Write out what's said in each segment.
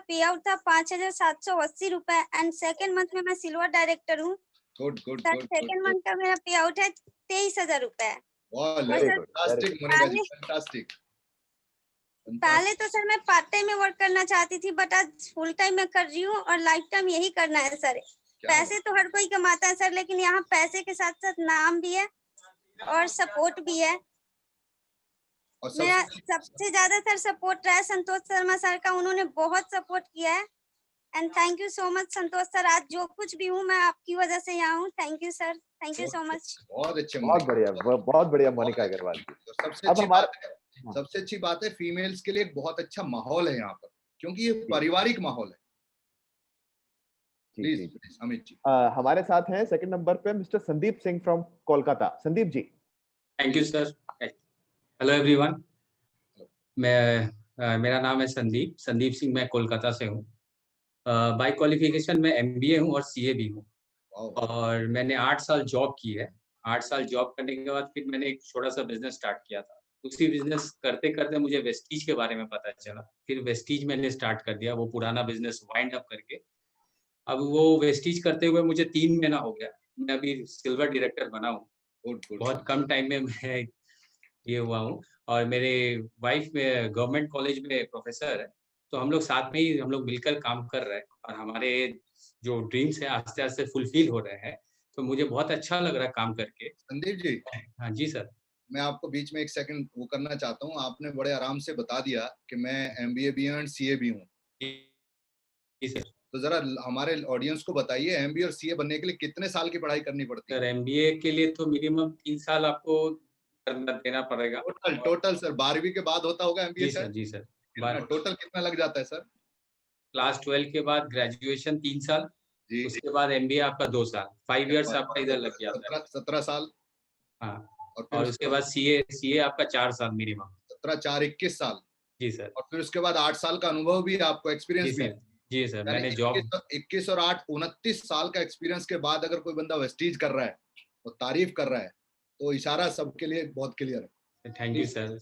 पे आउट था 5,780 रुपए एंड सेकेंड मंथ में मैं सिल्वर डायरेक्टर हूँ। Good good sir good second month का मेरा पे आउट है 23,000 रुपए। वाह, और सर फैंटास्टिक मोनिका जी, पहले फैंटास्टिक। पहले तो सर मैं पार्ट टाइम में वर्क करना चाहती थी, बट आज फुल टाइम में कर रही हूँ और लाइफ टाइम यही करना है सर। पैसे तो हर कोई कमाता है सर, लेकिन यहाँ पैसे के साथ साथ नाम भी है और सपोर्ट भी है। और मेरा सबसे ज्यादा सर सपोर्ट रहा है संतोष शर्मा सर का, उन्होंने बहुत सपोर्ट किया है and thank you so much Santosh sir. आज जो कुछ भी हूँ मैं आपकी वजह से यहाँ हूँ। Thank you sir, thank you so much. बहुत अच्छे, बहुत बढ़िया मोनिका अग्रवाल जी। सबसे अच्छी बात है फीमेल्स के लिए एक बहुत अच्छा माहौल है यहाँ पर, क्योंकि ये पारिवारिक माहौल है। प्लीज अमित जी। हमारे साथ हैं सेकंड नंबर पे mister Sandeep Singh from Kolkata. Sandeep ji. Thank you sir. Hello everyone, मेरा नाम है संदीप सिंह, मैं कोलकाता से हूँ। बाय क्वालिफिकेशन मैं एमबीए हूँ और सीए भी हूँ, और मैंने 8 साल जॉब की है। 8 साल जॉब करने के बाद फिर मैंने एक छोटा सा बिजनेस स्टार्ट किया था। उसी बिजनेस करते करते मुझे वेस्टीज के बारे में पता चला, फिर वेस्टीज मैंने स्टार्ट कर दिया, वो पुराना बिजनेस वाइंड अप करके। अब वो वेस्टीज करते हुए मुझे 3 महीना हो गया, मैं अभी सिल्वर डायरेक्टर बना हूँ। बहुत कम टाइम में मैं ये हुआ हूँ, और मेरे वाइफ में गवर्नमेंट कॉलेज में प्रोफेसर है, तो हम लोग साथ में ही हम लोग मिलकर काम कर रहे हैं, और हमारे जो ड्रीम्स है आस्ते आस्ते फुलफिल हो रहे हैं, तो मुझे बहुत अच्छा लग रहा है काम करके। संदीप जी। हाँ जी सर। मैं आपको बीच में एक सेकंड वो करना चाहता हूँ। आपने बड़े आराम से बता दिया कि मैं एमबीए भी हूँ और सीए भी हूँ। जी सर। तो जरा हमारे ऑडियंस को बताइए, एमबीए और सीए बनने के लिए कितने साल की पढ़ाई करनी पड़ती है? सर एमबीए के लिए तो मिनिमम 3 साल आपको देना पड़ेगा। टोटल सर 12वीं के बाद होता होगा एमबीए? जी सर। टोटल कितना लग जाता है सर? क्लास 12 के बाद ग्रेजुएशन 3 साल, उसके बाद एमबीए आपका 2 साल, 5 इयर्स आपका इधर लग जाता है। 17 साल। हाँ, और उसके बाद सीए आपका 4 साल मिनिमम। 17 4 21 साल। जी सर। और फिर उसके बाद 8 साल का अनुभव भी आपको, एक्सपीरियंस भी। जी सर, मैंने जॉब 21 और 8 29 साल का एक्सपीरियंस के बाद अगर कोई बंदा वेस्टीज कर रहा है और तारीफ कर रहा है, तो इशारा सबके लिए बहुत क्लियर है। Thank you sir.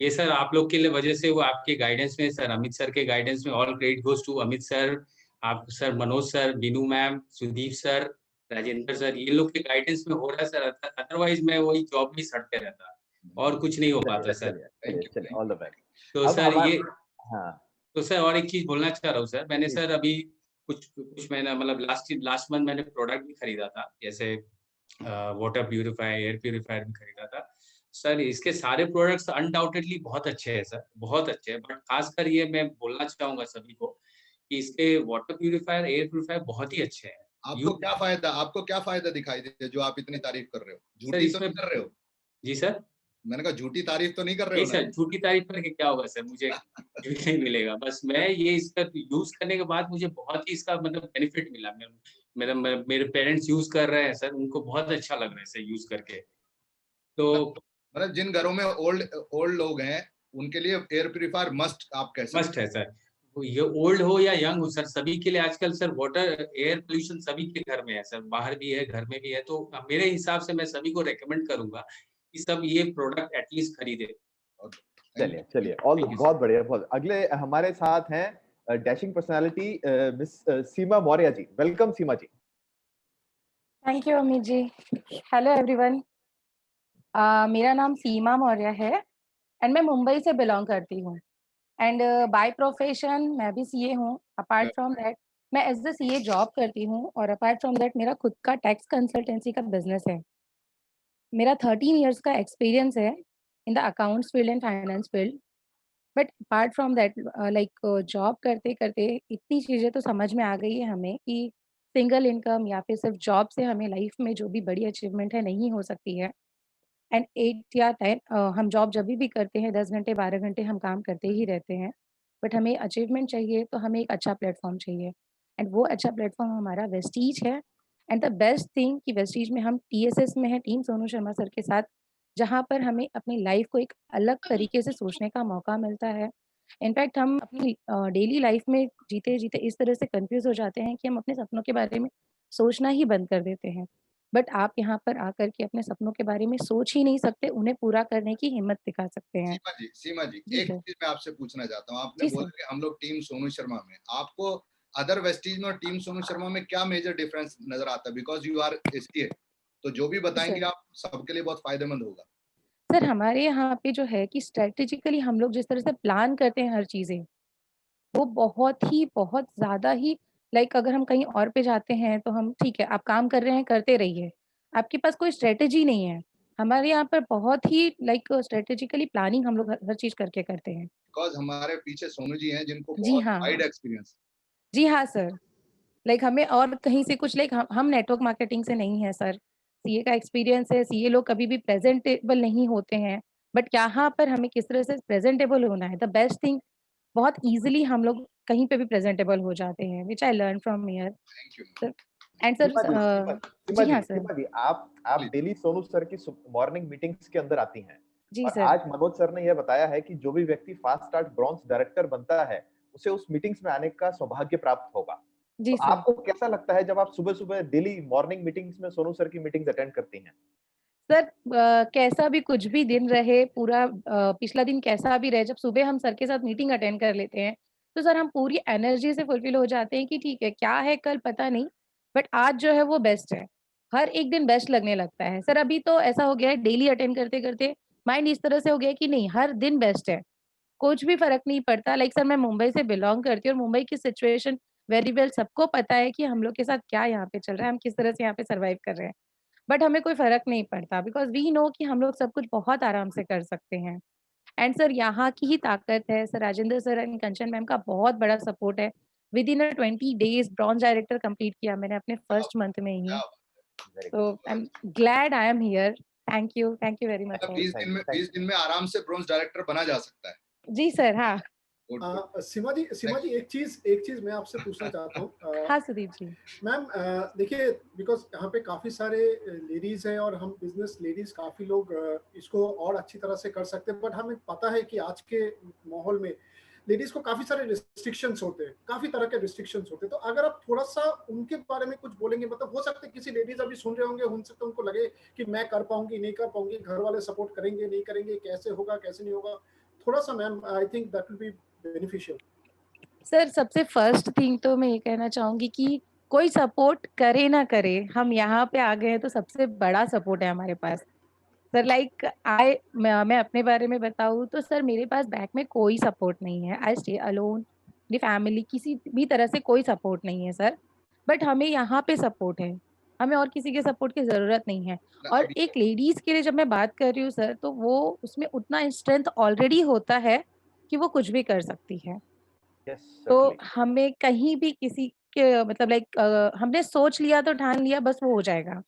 ये सर आप लोग के लिए वजह से वो आपके गाइडेंस में सर, अमित सर के गाइडेंस में, all credit goes to Amit sir, आप sir, Manoj sir, Binu ma'am, Sudeep sir, Rajendra sir, ये लोग के गाइडेंस में हो रहा है सर। अदरवाइज मैं वही जॉब में सड़ते रहता और कुछ नहीं हो पाता सर। All the best. तो सर ये हाँ, तो सर और एक चीज बोलना चाह रहा हूँ सर, मैंने सर अभी कुछ महीना मतलब लास्ट मंथ मैंने प्रोडक्ट भी खरीदा था, जैसे वाटर प्यूरिफायर, एयर प्यूरिफायर भी खरीदा था सर। इसके सारे प्रोडक्ट्स अनडाउटेडली बहुत अच्छे हैं सर, बहुत अच्छे हैं, बट खासकर ये मैं बोलना चाहूंगा सभी को कि इसके वाटर प्यूरिफायर, एयर प्यूरिफायर बहुत ही अच्छे हैं। आपको क्या फायदा दिखाई देते जो आप इतनी तारीफ कर रहे हो? झूठी तो नहीं कर रहे हो? जी सर, मैंने कहा झूठी तारीफ तो नहीं कर रहे हो? नहीं सर, झूठी तारीफ करके क्या होगा सर, मुझे कुछ नहीं मिलेगा। बस मैं ये इसका यूज करने के बाद मुझे बहुत ही इसका मतलब बेनिफिट मिला। मेरे पेरेंट्स यूज कर रहे हैं सर, उनको बहुत अच्छा लग रहा है सर यूज करके। तो मतलब जिन घरों में ओल्ड लोग हैं उनके लिए एयर प्यूरिफायर मस्ट, आप कह सकते हैं। मस्ट है सर, ये ओल्ड हो या यंग हो सर, सभी के लिए आजकल सर वाटर एयर पोल्यूशन सभी के घर में है सर, बाहर भी है, घर में भी है। तो मेरे हिसाब से मैं सभी को रेकमेंड करूंगा कि सब ये प्रोडक्ट एटलीस्ट खरीदे। चलिए बहुत बढ़िया। बहुत अगले हमारे साथ हैं dashing personality miss Seema Maurya ji. Welcome Seema ji. Thank you Amit ji. Hello everyone, मेरा नाम सीमा मौर्य है एंड मैं मुंबई से बिलोंग करती हूँ एंड बाय प्रोफेशन मैं भी सीए हूँ। अपार्ट फ्रॉम दैट मैं एज द सीए जॉब करती हूँ, और अपार्ट फ्रॉम दैट मेरा खुद का टैक्स कंसल्टेंसी का बिजनेस है। मेरा 13 इयर्स का एक्सपीरियंस है in the accounts field and finance field. But apart from that like job करते करते इतनी चीज़ें तो समझ में आ गई है हमें कि सिंगल इनकम या फिर सिर्फ जॉब से हमें लाइफ में जो भी बड़ी अचीवमेंट है नहीं हो सकती है। एंड 8 या 10 हम जॉब जब भी करते हैं 10 घंटे 12 घंटे हम काम करते ही रहते हैं, बट हमें अचीवमेंट चाहिए तो हमें एक अच्छा प्लेटफॉर्म चाहिए, एंड वो अच्छा प्लेटफॉर्म हमारा वेस्टीज है। एंड द बेस्ट थिंग कि वेस्टीज में हम टीएसएस में है, टीम सोनू शर्मा सर के साथ, जहाँ पर हमें अपनी लाइफ को एक अलग तरीके से सोचने का मौका मिलता है। इनफैक्ट हम अपनी डेली लाइफ में जीते जीते इस तरह से कंफ्यूज हो जाते हैं कि हम अपने सपनों के बारे में सोचना ही बंद कर देते हैं। बट आप यहाँ पर आकर के अपने सपनों के बारे में सोच ही नहीं सकते, उन्हें पूरा करने की हिम्मत दिखा सकते हैं। सीमा जी जी एक सर। चीज मैं आपसे पूछना चाहता हूँ। आपने जी बोला सर। कि हम लोग टीम सोनू शर्मा में, आपको अदर वेस्टीज में और टीम सोनू शर्मा में क्या मेजर डिफरेंस नजर आता है? बिकॉज यू आर एसटीए, तो जो भी जी बताएंगे सर। आप सबके लिए बहुत फायदेमंद होगा। सर हमारे यहाँ पे जो है कि स्ट्रेटेजिकली हम लोग जिस तरह से प्लान करते हैं हर चीज़ें, वो बहुत ज़्यादा ही लाइक अगर हम कहीं और पे जाते हैं तो हम ठीक है, आप काम कर रहे हैं, करते रहिए। आपके पास कोई स्ट्रैटेजी नहीं है। हमारे यहाँ पर बहुत ही लाइक स्ट्रैटेजिकली प्लानिंग हम लोग हर चीज़ करके करते हैं। बिकॉज हमारे पीछे सोनू जी हैं जिनको जी बहुत हाँ। Wide experience. जी हाँ सर। लाइक हमें और कहीं से कुछ लाइक हम नेटवर्क मार्केटिंग से नहीं है सर। सीए का एक्सपीरियंस है, सीए लोग कभी भी प्रेज़ेंटेबल नहीं होते हैं। बट यहाँ पर हमें किस तरह से प्रेज़ेंटेबल होना है, द बेस्ट थिंग बहुत ईज़िली हम लोग कहीं पे भी प्रेज़ेंटेबल हो जाते हैं, which I learn from here. Thank you. Sir and sir ji हाँ सर। सीमा जी आप डेली सोनू सर की मॉर्निंग मीटिंग्स के अंदर आती हैं, जी और सर। आज मनोज सर ने यह बताया है कि जो भी व्यक्ति फास्ट स्टार्ट ब्रॉन्ज डायरेक्टर बनता है, उसे उस मीटिंग्स में आने का सौभाग्य प्राप्त होगा। तो जी सर। आपको कैसा लगता है जब आप सुबह-सुबह डेली मॉर्निंग मीटिंग्स में सोनू सर की मीटिंग्स अटेंड करती हैं? सर कैसा भी कुछ भी दिन रहे, पूरा पिछला दिन कैसा भी रहे, जब सुबह हम सर के साथ मीटिंग अटेंड कर लेते हैं, तो सर हम पूरी एनर्जी से फुलफिल हो जाते हैं कि ठीक है, क्या है कल पता नहीं, बट आज जो है वो बेस्ट है। हर एक दिन बेस्ट लगने लगता है। सर अभी तो ऐसा हो गया है डेली अटेंड करते-करते माइंड इस तरह से हो गया है कि नहीं, हर दिन बेस्ट है। कुछ भी फ़र्क नहीं पड़ता। लाइक सर मैं मुंबई से बिलॉन्ग करती हूँ और मुंबई की सिचुएशन वेरी वेल सबको पता है कि हम लोग के साथ क्या यहाँ पे चल रहा है, हम किस तरह से यहाँ पे सर्वाइव कर रहे हैं। बट हमें कोई फ़र्क नहीं पड़ता बिकॉज़ वी नो कि हम लोग सब कुछ बहुत आराम से कर सकते हैं। एंड सर यहाँ की ही ताकत है, sir Rajendra sir and Kanchan ma'am का बहुत बड़ा सपोर्ट है। Within 20 days bronze director complete किया मैंने अपने फर्स्ट मंथ में ही। वेरी तो I am good. Glad I am here. Thank you very much मतलब सर। 20 दिन में आराम से ब्रॉन्ज डायरेक्टर बना जा सकता है। जी सर, हाँ। Good good. सीमा जी एक चीज मैं आपसे पूछना चाहता हूँ। हाँ सुदीप जी। मैम देखिए, बिकॉज यहाँ पे काफी सारे लेडीज हैं और हम बिजनेस लेडीज काफी लोग इसको और अच्छी तरह से कर सकते हैं, बट हमें पता है कि आज के माहौल में लेडीज को काफी सारे रिस्ट्रिक्शंस होते हैं, काफी तरह के रिस्ट्रिक्शंस होते हैं। तो अगर आप थोड़ा सा उनके बारे में कुछ बोलेंगे, मतलब हो सकता है किसी लेडीज अभी सुन रहे होंगे, हो सकता है उनको लगे कि मैं कर पाऊंगी नहीं कर पाऊंगी, घर वाले सपोर्ट करेंगे नहीं करेंगे, कैसे होगा कैसे नहीं होगा, थोड़ा सा ma'am I think that will be beneficial. Sir सबसे फर्स्ट थिंग तो मैं ये कहना चाहूँगी कि कोई सपोर्ट करे ना करे, हम यहाँ पे आ गए हैं तो सबसे बड़ा सपोर्ट है हमारे पास। सर लाइक मैं अपने बारे में बताऊँ तो सर मेरे पास बैक में कोई सपोर्ट नहीं है। आई स्टे अलोन, मेरी फैमिली किसी भी तरह से कोई सपोर्ट नहीं है सर। बट हमें यहाँ पे सपोर्ट है, हमें और किसी के सपोर्ट की ज़रूरत नहीं है। और अभी एक लेडीज़ के लिए जब मैं बात कर रही हूँ सर, तो वो उसमें उतना स्ट्रेंथ ऑलरेडी होता है कि वो कुछ भी कर सकती है। यस तो सर्टेनली। हमें कहीं भी किसी के मतलब लाइक हमने सोच लिया तो ठान लिया बस वो हो जाएगा।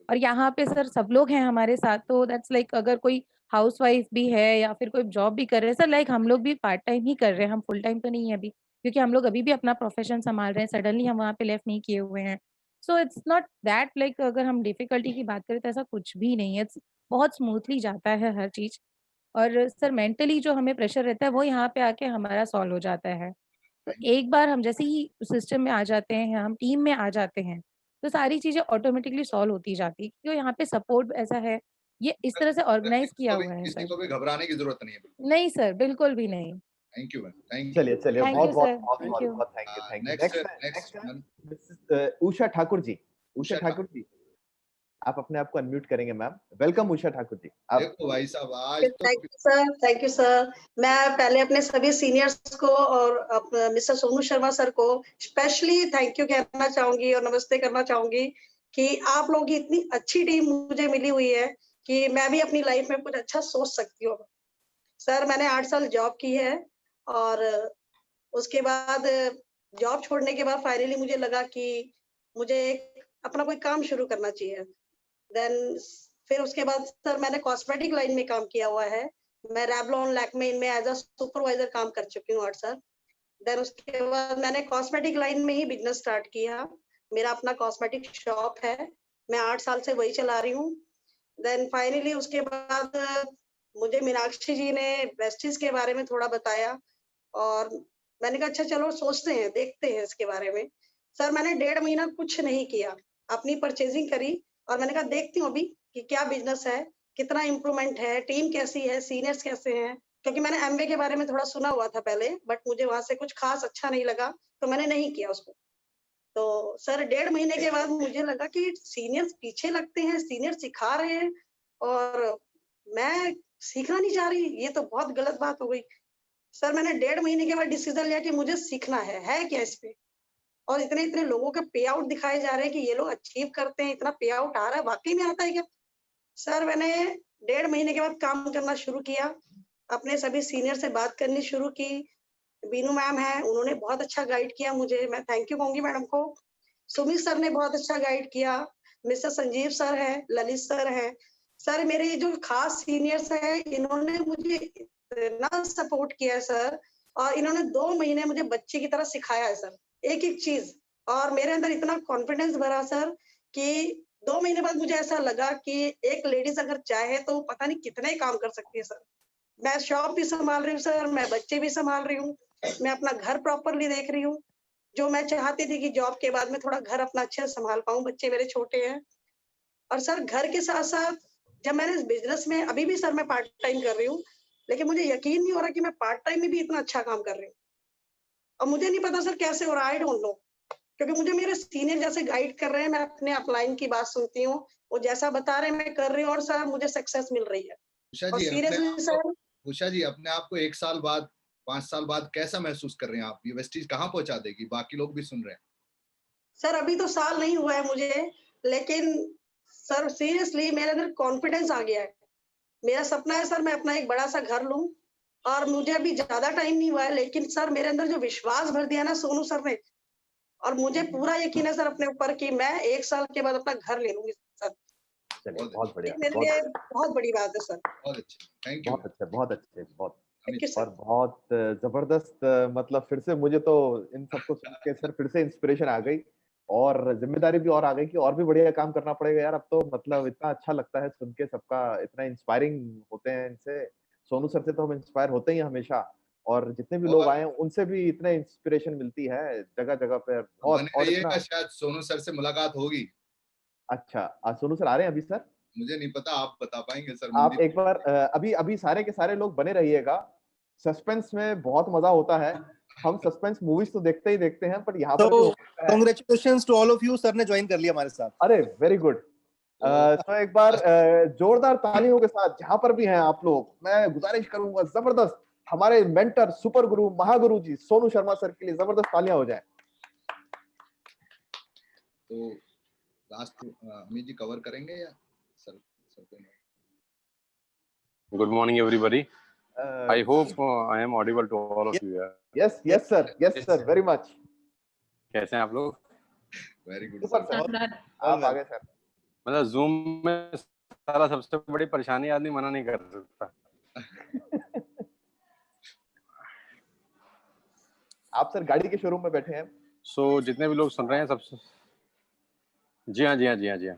और यहाँ पे सर सब लोग हैं हमारे साथ, तो दैट्स लाइक अगर कोई हाउसवाइफ भी है या फिर कोई जॉब भी कर रहे हैं सर, लाइक हम लोग भी पार्ट टाइम ही कर रहे हैं, हम फुल टाइम तो नहीं है अभी, क्योंकि हम लोग अभी भी अपना प्रोफेशन संभाल रहे हैं, सडनली हम वहाँ पे लेफ्ट नहीं किए हुए हैं। So it's not that like अगर हम डिफिकल्टी की बात करें तो ऐसा कुछ भी नहीं है, इट्स बहुत स्मूथली जाता है हर चीज़। और सर मेंटली जो हमें प्रेशर रहता है वो यहाँ पे आके हमारा सॉल्व हो जाता है। तो एक बार हम जैसे ही सिस्टम में आ जाते हैं, हम टीम में आ जाते हैं, तो सारी चीज़ें ऑटोमेटिकली सॉल्व होती जाती है, क्योंकि यहाँ पे सपोर्ट ऐसा है, ये इस तरह से ऑर्गेनाइज़ किया हुआ है किसी सर। को भी घबराने की जरूरत नहीं है। बिल्कुल। नहीं सर, बिल्कुल भी नहीं। Thank you ma'am, thank you. चलिए thank you sir, thank you. बहुत thank you. Next next ma'am Mrs Usha Thakur ji. Usha Usha Thakur ji, आप अपने आप को अनम्यूट करेंगे मैम। वेलकम उषा ठाकुर जी। आप देखो भाई साहब आज तो थैंक यू सर। मैं पहले अपने सभी सीनियर्स को और मिस्टर सोनू शर्मा सर को स्पेशली थैंक यू कहना चाहूंगी और नमस्ते करना चाहूंगी कि आप लोगों की इतनी अच्छी टीम मुझे मिली हुई है कि मैं भी अपनी लाइफ में कुछ अच्छा सोच सकती हूँ। सर मैंने 8 साल जॉब की है और उसके बाद जॉब छोड़ने के बाद फाइनली मुझे लगा कि मुझे अपना कोई काम शुरू करना चाहिए। देन फिर उसके बाद सर मैंने कॉस्मेटिक लाइन में काम किया हुआ है। मैं रेवलॉन लैक्मे इनमें एज अ सुपरवाइजर काम कर चुकी हूँ 8 साल। देन उसके बाद मैंने कॉस्मेटिक लाइन में ही बिजनेस स्टार्ट किया। मेरा अपना कॉस्मेटिक शॉप है, मैं 8 साल से वही चला रही हूँ। देन फाइनली उसके बाद मुझे मीनाक्षी जी ने वेस्टीज के बारे में थोड़ा बताया और मैंने कहा अच्छा चलो सोचते हैं, देखते हैं इसके बारे में। सर मैंने 1.5 महीना कुछ नहीं किया, अपनी परचेजिंग करी और मैंने कहा देखती हूँ अभी कि क्या बिजनेस है, कितना इम्प्रूवमेंट है, टीम कैसी है, सीनियर्स कैसे हैं, क्योंकि मैंने एमबीए के बारे में थोड़ा सुना हुआ था पहले, बट मुझे वहां से कुछ खास अच्छा नहीं लगा, तो मैंने नहीं किया उसको। तो सर 1.5 महीने के बाद मुझे लगा कि सीनियर्स पीछे लगते हैं, सीनियर सिखा रहे हैं और मैं सीखना नहीं चाह रही, ये तो बहुत गलत बात हो गई। सर मैंने 1.5 महीने के बाद डिसीजन लिया कि मुझे सीखना है क्या इस पे? और इतने इतने लोगों के पे आउट दिखाए जा रहे हैं कि ये लोग अचीव करते हैं, इतना पे आउट आ रहा है, वाकई में आता है क्या? सर मैंने 1.5 महीने के बाद काम करना शुरू किया, अपने सभी सीनियर से बात करनी शुरू की। बीनू मैम है, उन्होंने बहुत अच्छा गाइड किया मुझे, मैं थैंक यू कहूंगी मैडम को। सुमित सर ने बहुत अच्छा गाइड किया, मिस्टर संजीव सर है, ललित सर है। सर मेरे ये जो खास सीनियर्स हैं, इन्होंने मुझे इतना सपोर्ट किया है सर, और इन्होंने 2 महीने मुझे बच्चे की तरह सिखाया है सर, एक-एक चीज। और मेरे अंदर इतना कॉन्फिडेंस भरा सर कि 2 महीने बाद मुझे ऐसा लगा कि एक लेडीज अगर चाहे तो पता नहीं कितने काम कर सकती है सर। मैं शॉप भी संभाल रही हूँ सर, मैं बच्चे भी संभाल रही हूँ, मैं अपना घर प्रॉपरली देख रही हूँ। जो मैं चाहती थी कि जॉब के बाद में थोड़ा घर अपना अच्छे से संभाल पाऊँ, बच्चे मेरे छोटे हैं। और सर घर के साथ-साथ जब मैंने इस बिज़नेस में अभी भी सर मैं पार्ट टाइम कर रही हूँ, लेकिन मुझे यकीन नहीं हो रहा कि मैं पार्ट टाइम में भी इतना अच्छा काम कर रही हूँ। और मुझे नहीं पता सर कैसे हो रहा है, आई डोंट नो। क्योंकि मुझे मेरे सीनियर जैसे गाइड कर रहे हैं, मैं अपने अपलाइन की बात सुनती हूँ, वो जैसा बता रहे हैं मैं कर रही हूँ और सर मुझे सक्सेस मिल रही है। उषा और जी सीरियसली सर, उषा जी अपने आप को 1 साल बाद 5 साल बाद कैसा महसूस कर रहे हैं आप? ये वेस्टीज कहाँ पहुंचा देगी? बाकी लोग भी सुन रहे हैं। सर अभी तो साल नहीं हुआ है मुझे, लेकिन सर सीरियसली मेरे अंदर कॉन्फिडेंस आ गया है। मेरा सपना है सर मैं अपना एक बड़ा-सा घर लूँ, और मुझे अभी ज़्यादा टाइम नहीं हुआ है, लेकिन सर मेरे अंदर जो विश्वास भर दिया ना सोनू सर ने, और मुझे पूरा यकीन है सर अपने ऊपर कि मैं 1 साल के बाद अपना घर ले लूँगी सर। चलिए बहुत ये बढ़िया, मेरे लिए बहुत बड़ी बात है सर। बहुत अच्छे, थैंक यू। बहुत अच्छे, बहुत अच्छे, बहुत। थैंक यू और सर। बहुत जबरदस्त, मतलब फिर से मुझे तो इन सबको सुन के सर फिर से इंस्पिरेशन आ गई और जिम्मेदारी भी और आ गई कि और भी बढ़िया काम करना पड़ेगा यार। अब तो मतलब इतना अच्छा लगता है सुन के, सबका इतना इंस्पायरिंग होते हैं इनसे। सोनू सर से तो हम इंस्पायर होते ही हैं हमेशा, और जितने भी लोग और आए हैं उनसे भी इतने इंस्पिरेशन मिलती है जगह जगह पे बहुत। बने और इतना रहिएगा, शायद सोनू सर से मुलाकात होगी। अच्छा, आज सोनू सर आ रहे हैं अभी सर? मुझे नहीं पता, आप बता पाएंगे सर? आप एक बार अभी अभी सारे के सारे लोग बने रहिएगा, सस्पेंस में बहुत मजा होता है। हम सस्पेंस मूवीज तो देखते ही देखते हैं, पर यहाँ पर भी तो होता है। Congratulations to all of you, sir ने ज्वाइन कर लिया हमारे साथ। अरे वेरी गुड। तो एक बार जोरदार तालियों के साथ जहां पर भी हैं आप लोग, मैं गुजारिश करूंगा जबरदस्त हमारे मेंटर सुपर गुरु महागुरु जी सोनू शर्मा सर के लिए जबरदस्त तालियां हो जाएं। तो लास्ट अमित जी कवर करेंगे या sir? Good morning, everybody. I hope I am audible to all of you. Yes, yes sir, yes sir, very much. कैसे हैं आप लोग? वेरी गुड सुपर सर, आप आ गए सर। मतलब जूम में सारा सबसे बड़ी परेशानी आदमी मना नहीं कर सकता। आप सर गाड़ी के शोरूम में बैठे हैं। सो जितने भी लोग सुन रहे हैं सबसे, जी हाँ।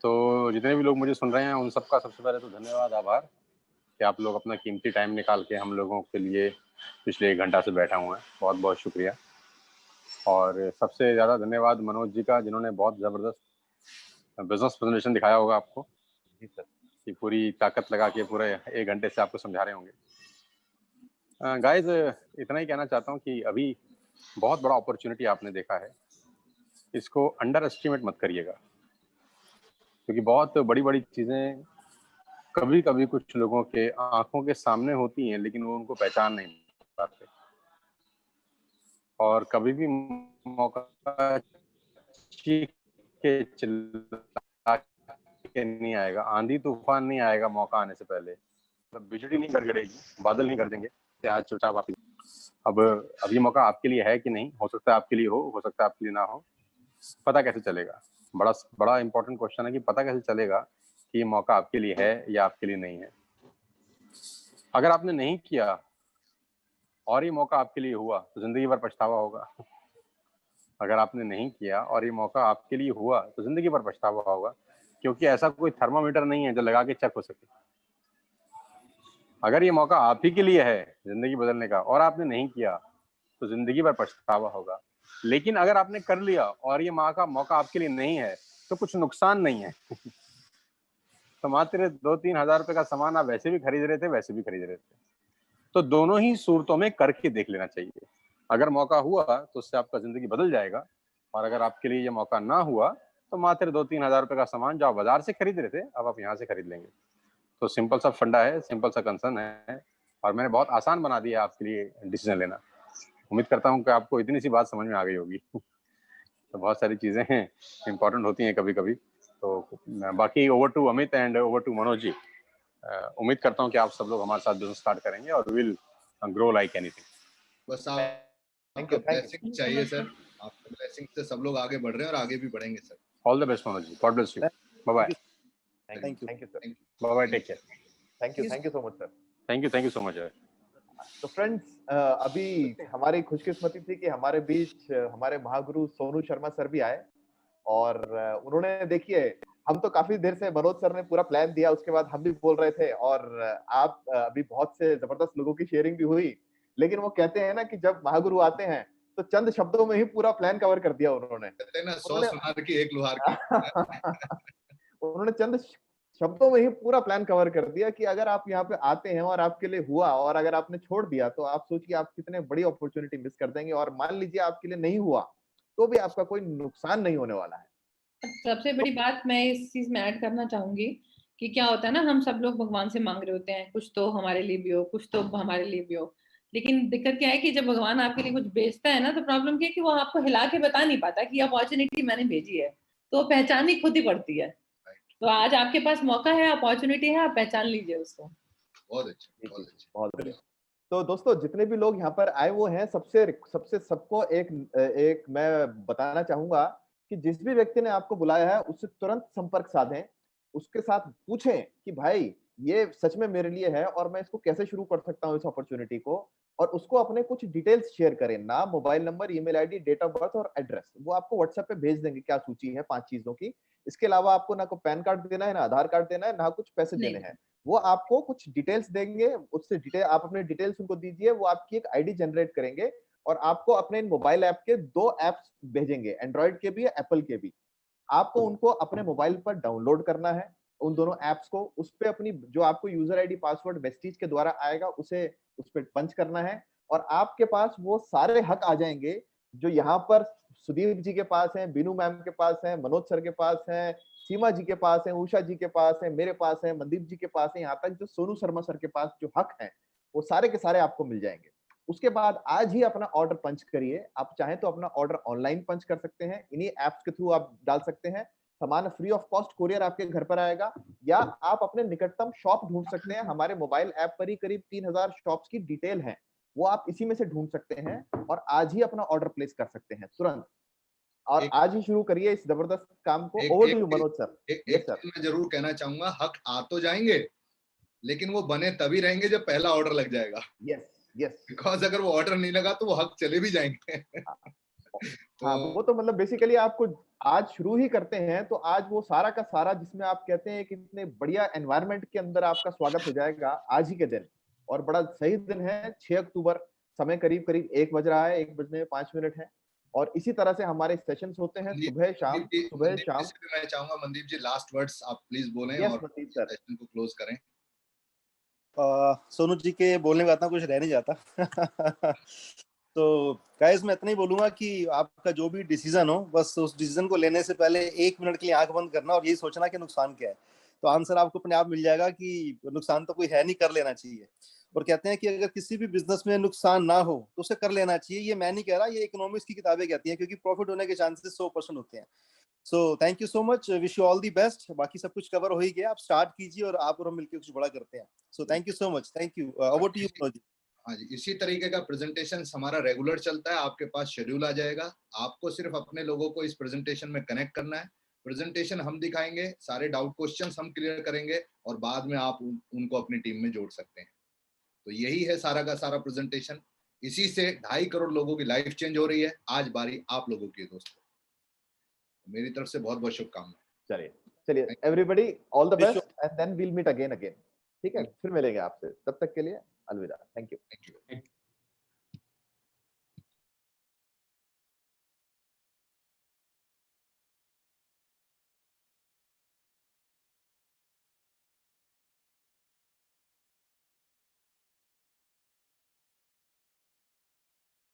तो जितने भी लोग मुझे सुन रहे हैं उन सबका सबसे पहले तो धन्यवाद, आभार कि आप लोग अपना कीमती टाइम निकाल के हम लोगों के लिए पिछले 1 घंटा से बैठा हुआ है। बहुत बहुत शुक्रिया। और सबसे ज़्यादा धन्यवाद मनोज जी का, जिन्होंने बहुत ज़बरदस्त बिजनेस प्रेजेंटेशन दिखाया होगा आपको। जी सर। कि पूरी ताकत लगा के पूरे 1 घंटे से आपको समझा रहे होंगे। गाइस इतना ही कहना चाहता हूँ कि अभी बहुत बड़ा अपॉर्चुनिटी आपने देखा है, इसको अंडर एस्टिमेट मत करिएगा, क्योंकि बहुत बड़ी बड़ी चीज़ें कभी कभी कुछ लोगों के आंखों के सामने होती हैं, लेकिन वो उनको पहचान नहीं पाते। और कभी भी मौका चीख के चिल्ला के नहीं आएगा, आंधी तूफान नहीं आएगा मौका आने से पहले, बिजली नहीं गड़गड़ेगी, बादल नहीं गरजेंगे, आज चुपचाप आप। अब ये मौका आपके लिए है कि नहीं, हो सकता है आपके लिए हो सकता है आपके लिए ना हो। पता कैसे चलेगा? बड़ा इंपॉर्टेंट क्वेश्चन है कि पता कैसे चलेगा कि ये मौका आपके लिए है या आपके लिए नहीं है। अगर आपने नहीं किया और ये मौका आपके लिए हुआ तो जिंदगी भर पछतावा होगा। अगर आपने नहीं किया और ये मौका आपके लिए हुआ तो जिंदगी भर पछतावा होगा, क्योंकि ऐसा कोई थर्मामीटर नहीं है जो लगा के चेक हो सके। अगर ये मौका आप ही के लिए है जिंदगी बदलने का और आपने नहीं किया तो जिंदगी भर पछतावा होगा। लेकिन अगर आपने कर लिया और ये मौका आपके लिए नहीं है तो कुछ नुकसान नहीं है। तो मात्र 2-3 हजार रुपए का सामान आप वैसे भी खरीद रहे थे, वैसे भी खरीद रहे थे। तो दोनों ही सूरतों में करके देख लेना चाहिए। अगर मौका हुआ तो उससे आपका जिंदगी बदल जाएगा, और अगर आपके लिए ये मौका ना हुआ तो मात्र 2-3 हजार रुपए का सामान जो आप बाजार से खरीद रहे थे, अब आप यहाँ से खरीद लेंगे। तो सिंपल सा फंडा है, सिंपल सा कंसर्न है, और मैंने बहुत आसान बना दिया आपके लिए डिसीजन लेना। उम्मीद करता हूँ कि आपको इतनी सी बात समझ में आ गई होगी। तो बहुत सारी चीजें हैं, इंपॉर्टेंट होती हैं कभी कभी। तो बाकी over to Amit and over to Manoj ji. उम्मीद करता हूँ कि आप सब लोग हमारे साथ बिजनेस स्टार्ट करेंगे और विल ग्रो लाइक एनीथिंग। बस आपका ब्लेसिंग चाहिए सर, आपका ब्लेसिंग से सब लोग आगे बढ़ रहे हैं और आगे भी बढ़ेंगे sir. All the best Manoj ji, god bless you, bye bye. Thank you sir, bye bye, take care. Thank you so much sir. Thank you so much. तो फ्रेंड्स, अभी हमारी खुशकिस्मती थी कि हमारे बीच हमारे महागुरु सोनू शर्मा सर भी आए, और उन्होंने, देखिए, हम तो काफी देर से, मनोज सर ने पूरा प्लान दिया, उसके बाद हम भी बोल रहे थे, और आप अभी बहुत से जबरदस्त लोगों की शेयरिंग भी हुई, लेकिन वो कहते हैं ना कि जब महागुरु आते हैं तो चंद शब्दों में ही पूरा प्लान कवर कर दिया उन्होंने। कहते हैं ना 100 सुनार की एक लुहार की। उन्होंने चंद शब्दों में ही पूरा प्लान कवर कर दिया कि अगर आप यहाँ पे आते हैं और आपके लिए हुआ, और अगर आपने छोड़ दिया, तो आप सोचिए आप कितने बड़ी अपॉर्चुनिटी मिस कर देंगे, और मान लीजिए आपके लिए नहीं हुआ तो भी आपका कोई नुकसान नहीं होने वाला है। सबसे बड़ी बात मैं इस चीज में ऐड करना चाहूंगी कि क्या होता है ना, हम सब लोग भगवान से मांग रहे होते हैं, कुछ तो हमारे लिए भी हो, कुछ तो हमारे लिए भी हो, लेकिन दिक्कत क्या है कि जब भगवान आपके लिए कुछ भेजता है ना, तो प्रॉब्लम क्या है कि वो आपको हिला के बता नहीं पाता कि अपॉर्चुनिटी मैंने भेजी है, तो पहचाननी खुद ही पड़ती है। तो आज आपके पास मौका है, अपॉर्चुनिटी है, आप पहचान लीजिए उसको। बहुत अच्छा, बहुत अच्छा, बहुत बढ़िया। तो दोस्तों, जितने भी लोग यहाँ पर आए वो हैं, सबको एक मैं बताना चाहूंगा कि जिस भी व्यक्ति ने आपको बुलाया है उससे तुरंत संपर्क साधें, उसके साथ पूछें कि भाई ये सच में मेरे लिए है और मैं इसको कैसे शुरू कर सकता हूँ इस अपॉर्चुनिटी को, और उसको अपने कुछ डिटेल्स शेयर करें, नाम, mobile number, email ID, date of birth और एड्रेस। वो आपको व्हाट्सएप पे भेज देंगे, क्या सूची है 5 चीजों की। इसके अलावा आपको ना कोई पैन कार्ड देना है, ना आधार कार्ड देना है, ना कुछ पैसे देने हैं। वो आपको कुछ डिटेल्स देंगे, उससे डिटेल आप अपने डिटेल्स उनको दीजिए, वो आपकी एक आईडी जनरेट करेंगे और आपको अपने मोबाइल ऐप के 2 ऐप्स भेजेंगे, एंड्रॉइड के भी, एप्पल के भी। आपको उनको अपने मोबाइल पर डाउनलोड करना है, उन दोनों ऐप्स को। उस पे अपनी जो आपको यूजर आईडी पासवर्ड वेस्टीज के द्वारा आएगा उसे उस पे पंच करना है, और आपके पास वो सारे हक आ जाएंगे जो यहाँ पर सुदीप जी के पास है, बीनू मैम के पास है, मनोज सर के पास है, सीमा जी के पास है, उषा जी के पास है, मेरे पास है, मनदीप जी के पास है, यहाँ तक जो सोनू शर्मा सर के पास जो हक है वो सारे के सारे आपको मिल जाएंगे। उसके बाद आज ही अपना ऑर्डर पंच करिए। आप चाहें तो अपना ऑर्डर ऑनलाइन पंच कर सकते हैं, इन्हीं एप्स के थ्रू आप डाल सकते हैं। सामान फ्री ऑफ कॉस्ट कोरियर आपके घर पर आएगा, या आप अपने निकटतम शॉप ढूंढ सकते हैं। हमारे मोबाइल ऐप पर ही करीब 3000 शॉप्स की डिटेल है, वो आप इसी में से ढूंढ सकते हैं और आज ही अपना ऑर्डर प्लेस कर सकते हैं तुरंत। और आज ही शुरू करिए इस जबरदस्त काम को। Over to you Manoj sir. एक चीज मैं जरूर कहना चाहूंगा, हक आ तो जाएंगे लेकिन वो बने तभी रहेंगे जब पहला ऑर्डर लग जाएगा। यस बिकॉज अगर वो ऑर्डर नहीं लगा तो वो हक चले भी जाएंगे। हाँ, वो तो मतलब बेसिकली आपको आज शुरू ही करते हैं, तो आज वो सारा का सारा जिसमें आप कहते हैं कि इतने बढ़िया एनवायरनमेंट के अंदर आपका स्वागत हो जाएगा आज ही के दिन। और बड़ा सही दिन है, 6 अक्टूबर, समय करीब करीब 1 बज रहा है, 1 बजने 5 मिनट है। और इसी तरह से हमारे सेशंस होते हैं सुबह शाम। मैं चाहूंगा मनदीप जी लास्ट वर्ड्स आप प्लीज बोलें और सेशन को क्लोज करें। सोनू जी के बोलने में इतना कुछ रह नहीं जाता। तो गाइस, मैं इतना ही बोलूंगा कि आपका जो भी डिसीजन हो, बस उस डिसीजन को लेने से पहले 1 मिनट के लिए आंख बंद करना और यही सोचना कि नुकसान क्या है। तो आंसर आपको अपने आप मिल जाएगा कि नुकसान तो कोई है नहीं, कर लेना चाहिए। और कहते हैं कि अगर किसी भी बिजनेस में नुकसान ना हो तो उसे कर लेना चाहिए। ये मैं नहीं कह रहा, ये इकोनॉमिक्स की किताबें कहती हैं, क्योंकि प्रॉफिट होने के चांसेस 100% होते हैं। So thank you so much, wish you all the best. बाकी सब कुछ कवर हो ही गया, आप स्टार्ट कीजिए और आप और हम मिलकर कुछ बड़ा करते हैं। So thank you so much, thank you. Over to you Manoj. हाँ जी, इसी तरीके का प्रेजेंटेशन हमारा रेगुलर चलता है, आपके पास शेड्यूल आ जाएगा। आपको सिर्फ अपने लोगों को इस प्रेजेंटेशन में कनेक्ट करना है। प्रेजेंटेशन हम दिखाएंगे, सारे डाउट क्वेश्चंस हम क्लियर करेंगे और बाद में आप उनको अपनी टीम में जोड़ सकते हैं। तो यही है सारा का सारा प्रेजेंटेशन। इसी से 2.5 करोड़ लोगों की लाइफ चेंज हो रही है। आज बारी आप लोगों की है दोस्तों। मेरी तरफ से बहुत बहुत शुभकामनाएं। चलिए everybody, all the best and then we'll meet again. ठीक है, फिर मिलेंगे आपसे। तब तक के लिए अलविदा। Thank you.